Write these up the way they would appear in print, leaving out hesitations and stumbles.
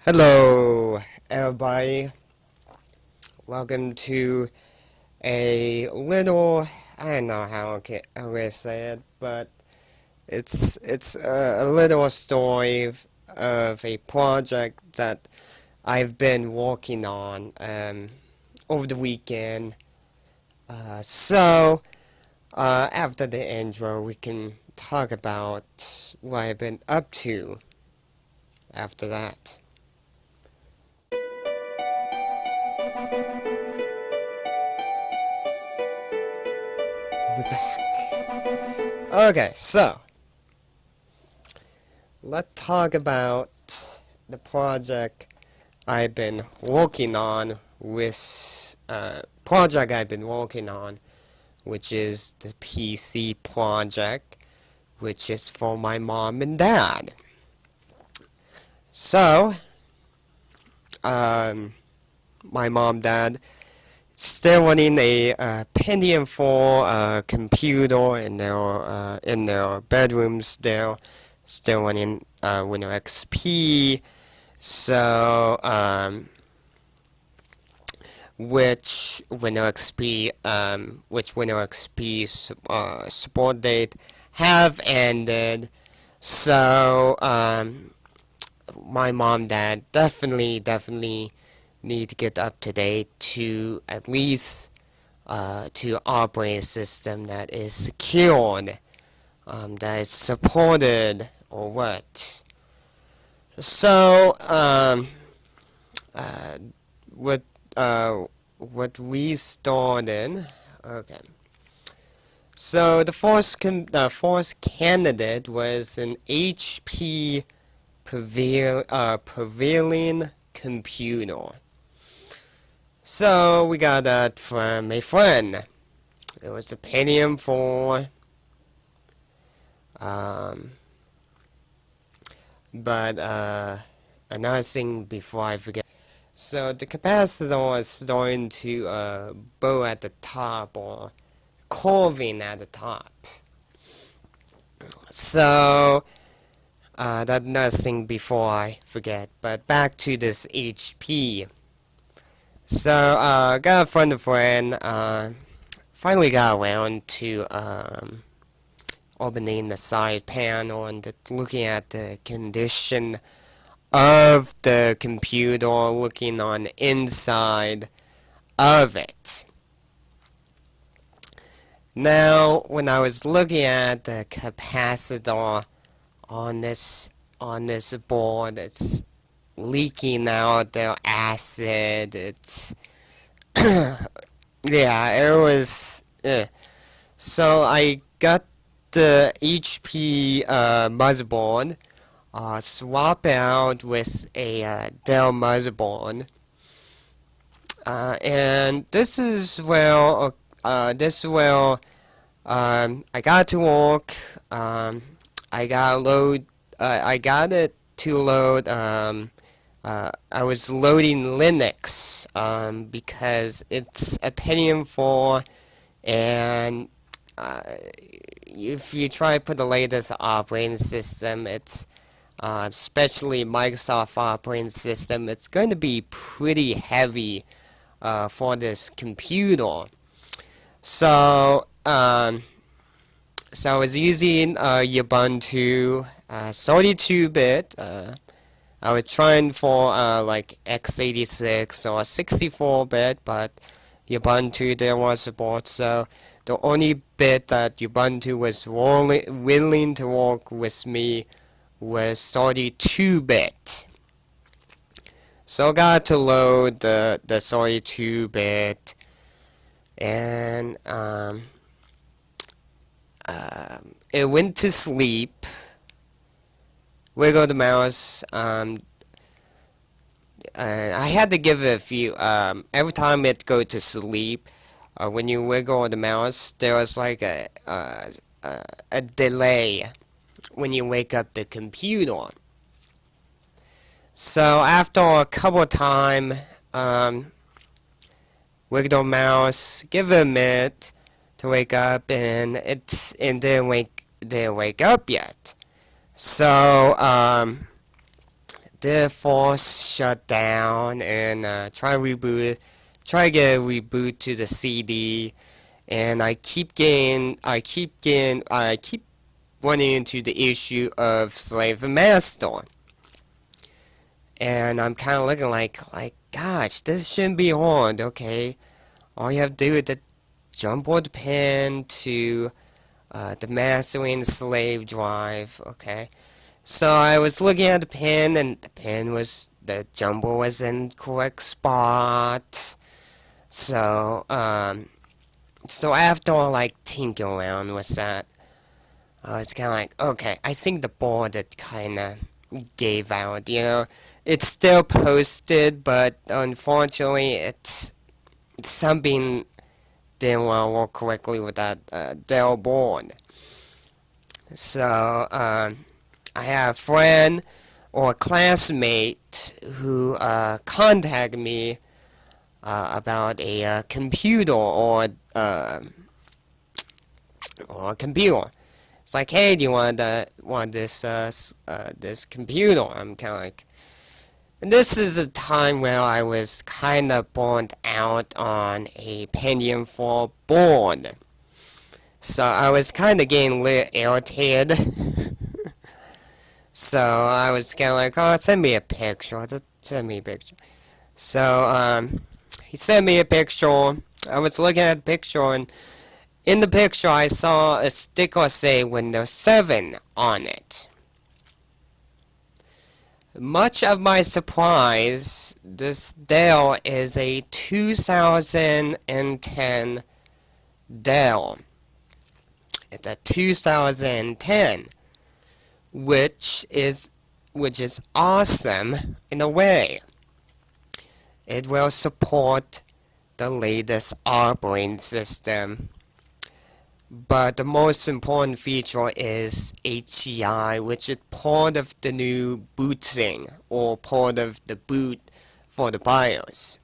Hello, everybody. Welcome to a little, I don't know how I say it, but it's a little story of a project that I've been working on over the weekend. After the intro, we can talk about what I've been up to after that. We're back. Okay, so let's talk about the project I've been working on which is the PC project, which is for my mom and dad. So, my mom, dad, still running a Pentium 4 computer in their bedrooms. They're still running Windows XP. So, which Windows XP support date have ended. So, my mom, dad definitely need to get up to date to at least to operate a system that is secured, that is supported, or what. So, what we started. Okay. So the first candidate was an HP prevailing computer. So we got that from a friend. It was a Pentium 4. But another thing before I forget. So the capacitor was starting to bow at the top, or curving at the top. So that's another thing before I forget. But back to this HP. So got a friend finally got around to opening the side panel and looking at the condition of the computer, looking on the inside of it. Now, when I was looking at the capacitor on this board, it's leaking out the acid. It's yeah, it was. So I got the HP motherboard, swap out with a Dell motherboard, and this is where I got to work. I got it to load. I was loading Linux because it's a Pentium 4, and if you try to put the latest operating system, it's especially Microsoft operating system, it's going to be pretty heavy for this computer. So I was using Ubuntu 32-bit. I was trying for like x86 or 64-bit, but Ubuntu didn't want support. So the only bit that Ubuntu was willing to work with me was 32-bit. So I got to load the 32-bit, and it went to sleep. Wiggle the mouse. I had to give it a few. Every time it go to sleep, when you wiggle the mouse, there was like a delay when you wake up the computer. So after a couple of time, wiggle the mouse, give it a minute to wake up, and it didn't wake up yet. So did force shut down and try to get a reboot to the CD, and I keep running into the issue of slave and master. And I'm kind of looking like, gosh, this shouldn't be hard, okay? All you have to do is to jump on the pin to the master and slave drive, okay? So I was looking at the pin, and the jumper was in the correct spot. So, so after like tinkering around with that, I was kind of like, okay, I think the board that kind of gave out, you know. It's still posted, but unfortunately, something didn't want to work correctly with that Dell board. So, I have a friend or a classmate who contacted me about a computer or a computer. It's like, hey, do you want this this computer? I'm kind of like, and this is a time where I was kind of burnt out on a Pentium 4 board. So I was kind of getting a little irritated. So I was kind of like, oh, send me a picture. Send me a picture. So he sent me a picture. I was looking at the picture, and in the picture I saw a sticker say Windows 7 on it. Much of my surprise, this Dell is a 2010 Dell. It's a 2010, which is awesome in a way. It will support the latest operating system. But the most important feature is HCI, which is part of the new booting, or part of the boot for the BIOS.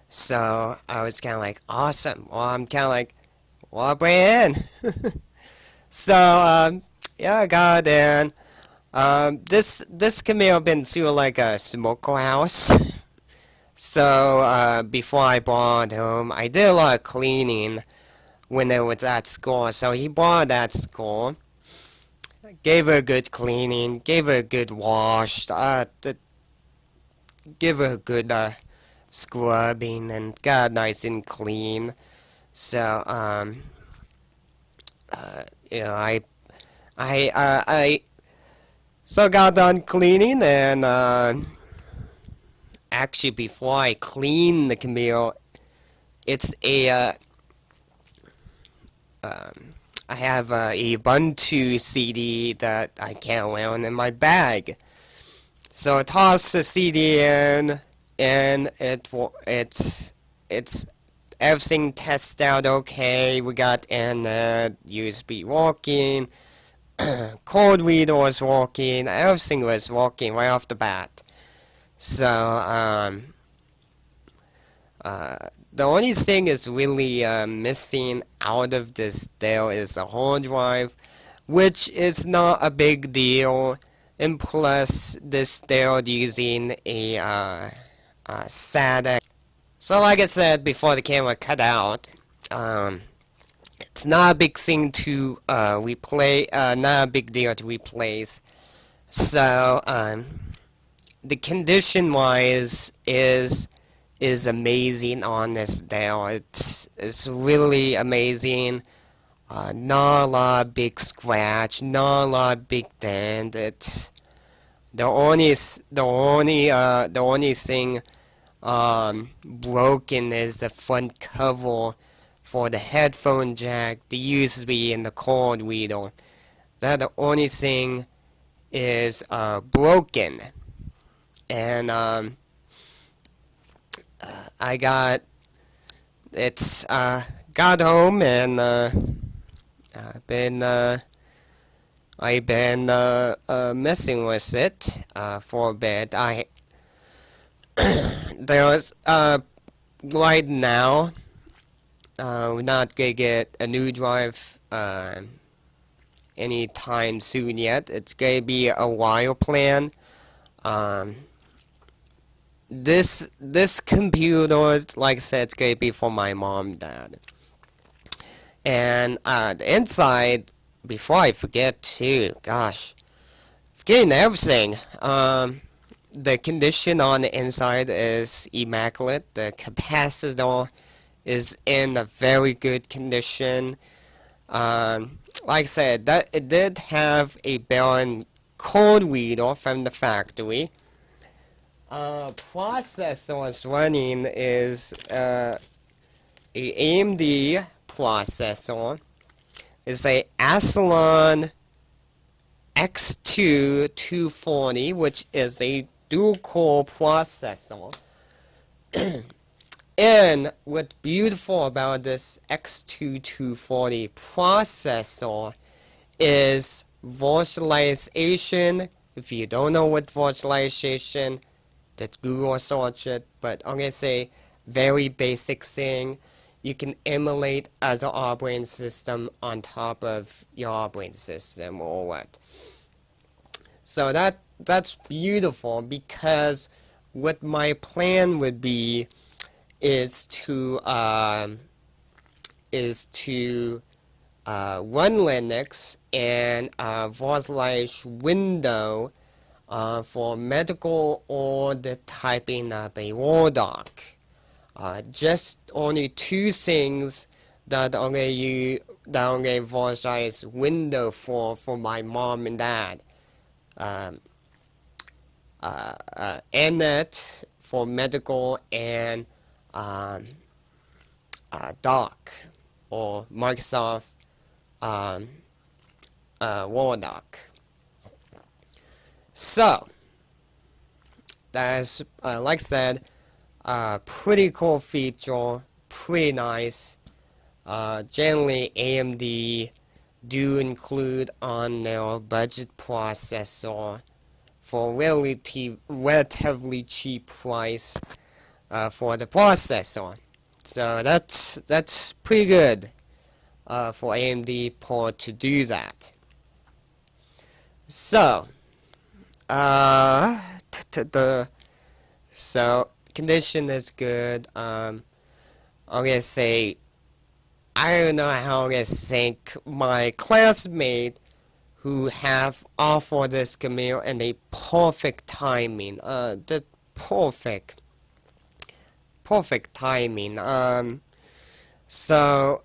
So I was kind of like, awesome. Well, I'm kind of like, well, bring it in. So yeah, I got it in. This can have been to like a smokehouse. So before I brought it home, I did a lot of cleaning when it was at school. So he bought that school, gave her a good cleaning, gave her a good wash, give her a good scrubbing, and got nice and clean. So you know, I so got done cleaning, and actually before I clean the computer, it's a I have a Ubuntu CD that I carry around in my bag. So I toss the CD in, and it's everything tests out okay. We got internet, USB working, code reader was working, everything was working right off the bat. So the only thing is really missing out of this Dell is a hard drive, which is not a big deal. And plus, this Dell using a SATA. So like I said before the camera cut out, it's not a big thing to replace, not a big deal to replace. So the condition wise is amazing on this Dell. It's really amazing. Not a lot of big scratch, not a lot of big dent. It's the only thing broken is the front cover for the headphone jack, the USB, and the card reader. That the only thing is broken. And I got home, and I've been messing with it for a bit. There's right now we're not gonna get a new drive anytime soon yet. It's gonna be a while plan. Um, this computer, like I said, it's gonna be for my mom and dad. And the inside, before I forget too, gosh, forgetting everything. The condition on the inside is immaculate. The capacitor is in a very good condition. Like I said, that it did have a bearing code reader from the factory. Processor is running is a AMD processor. It's a Athlon X2 240, which is a dual-core processor. And what's beautiful about this X2 240 processor is virtualization. If you don't know what virtualization, that Google search it, but I'm gonna say very basic thing. You can emulate other operating system on top of your operating system or what. So that's beautiful, because what my plan would be is to run Linux and virtualize Windows for medical or the typing of a Word doc. Just only two things that I'm gonna virtualize Windows for my mom and dad. Nnet for medical and doc or Microsoft Word doc. So that's like I said, pretty cool feature, pretty nice. Generally AMD do include on their budget processor for relatively cheap price for the processor. So that's pretty good for AMD port to do that. So so condition is good. I'm gonna say, I don't know how I'm gonna thank my classmate who have offered this computer and a perfect timing. The perfect timing. So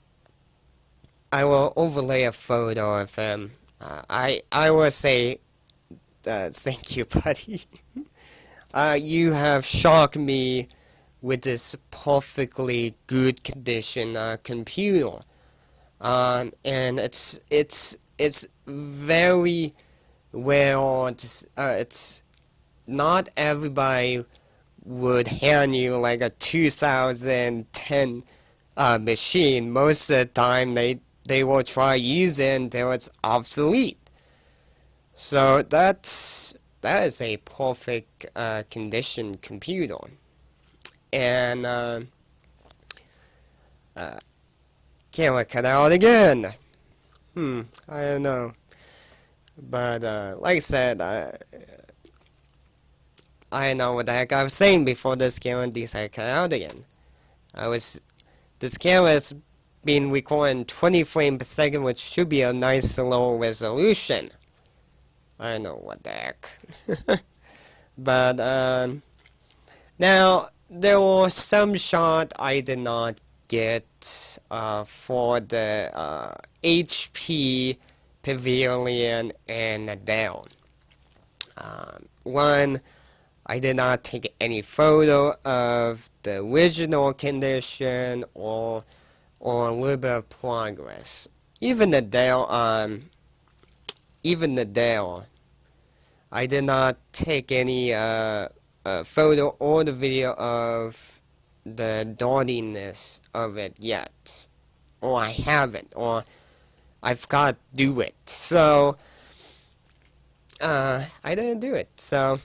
I will overlay a photo of him. I will say, thank you, buddy. You have shocked me with this perfectly good condition computer. And it's very well. It's not everybody would hand you like a 2010 machine. Most of the time they will try using it until it's obsolete. So that is a perfect condition computer. And can't cut out again. I don't know. But like I said, I don't know what the heck I was saying before this camera decided to cut out again. This camera has been recording 20 frames per second, which should be a nice low resolution. I don't know what the heck. But now there were some shots I did not get for the HP Pavilion and Dell. One, I did not take any photo of the original condition or a little bit of progress. Even the Dell, I did not take any photo or the video of the dirtiness of it yet, or I haven't, or I forgot to do it. So I didn't do it. So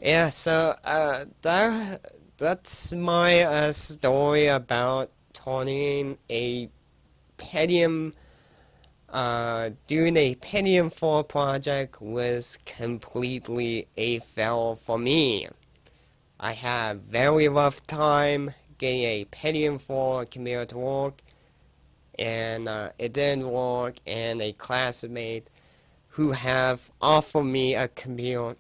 yeah. So that's my story about turning a Pentium doing a Pentium 4 project was completely a fail for me. I had very rough time getting a Pentium 4 computer to work, and it didn't work, and a classmate who have offered me a computer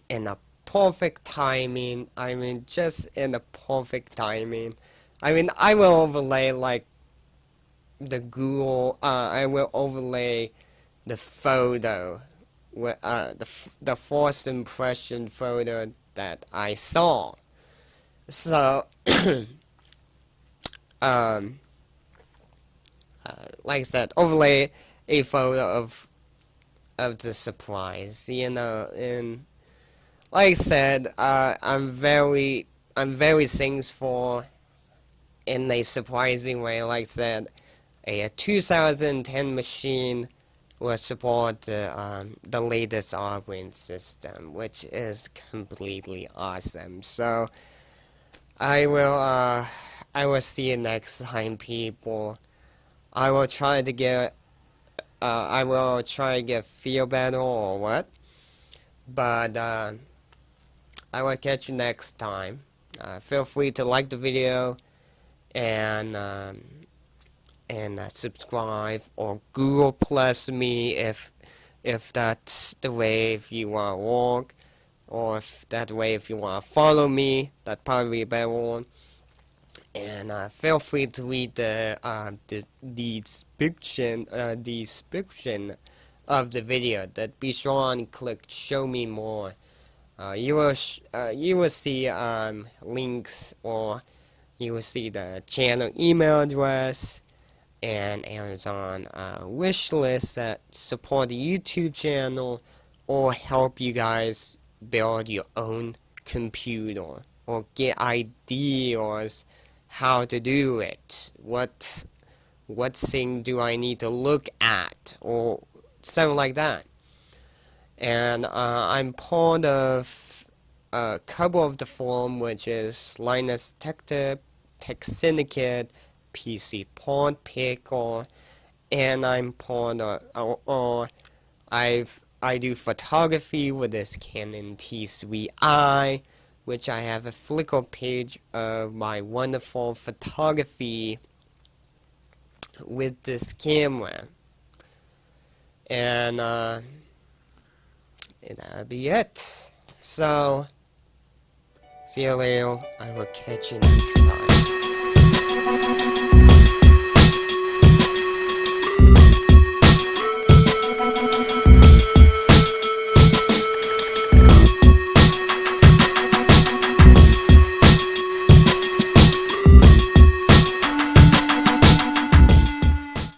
in a perfect timing. I mean, just in a perfect timing. I mean, I will overlay like the Google. I will overlay the photo, with the first impression photo that I saw. So, um, like I said, overlay a photo of the surprise. And like I said, I'm very thankful in a surprising way. Like I said, a 2010 machine will support the latest operating system, which is completely awesome. So I will see you next time, people. I will try to get feel better or what, but I will catch you next time. Feel free to like the video and subscribe or Google Plus me if that's the way if you want to work, or if that way if you want to follow me. That'd probably be a better one. And feel free to read the description of the video. That be sure and click show me more. You will see links, or you will see the channel email address and Amazon wish list that support the YouTube channel or help you guys build your own computer or get ideas how to do it. What thing do I need to look at, or something like that. And I'm part of a couple of the forum, which is linustechtips, Tech Syndicate, PC Port Picker, and I'm part of, I do photography with this Canon T3i, which I have a Flickr page of my wonderful photography with this camera. And that'll be it. So, see you later. I will catch you next time.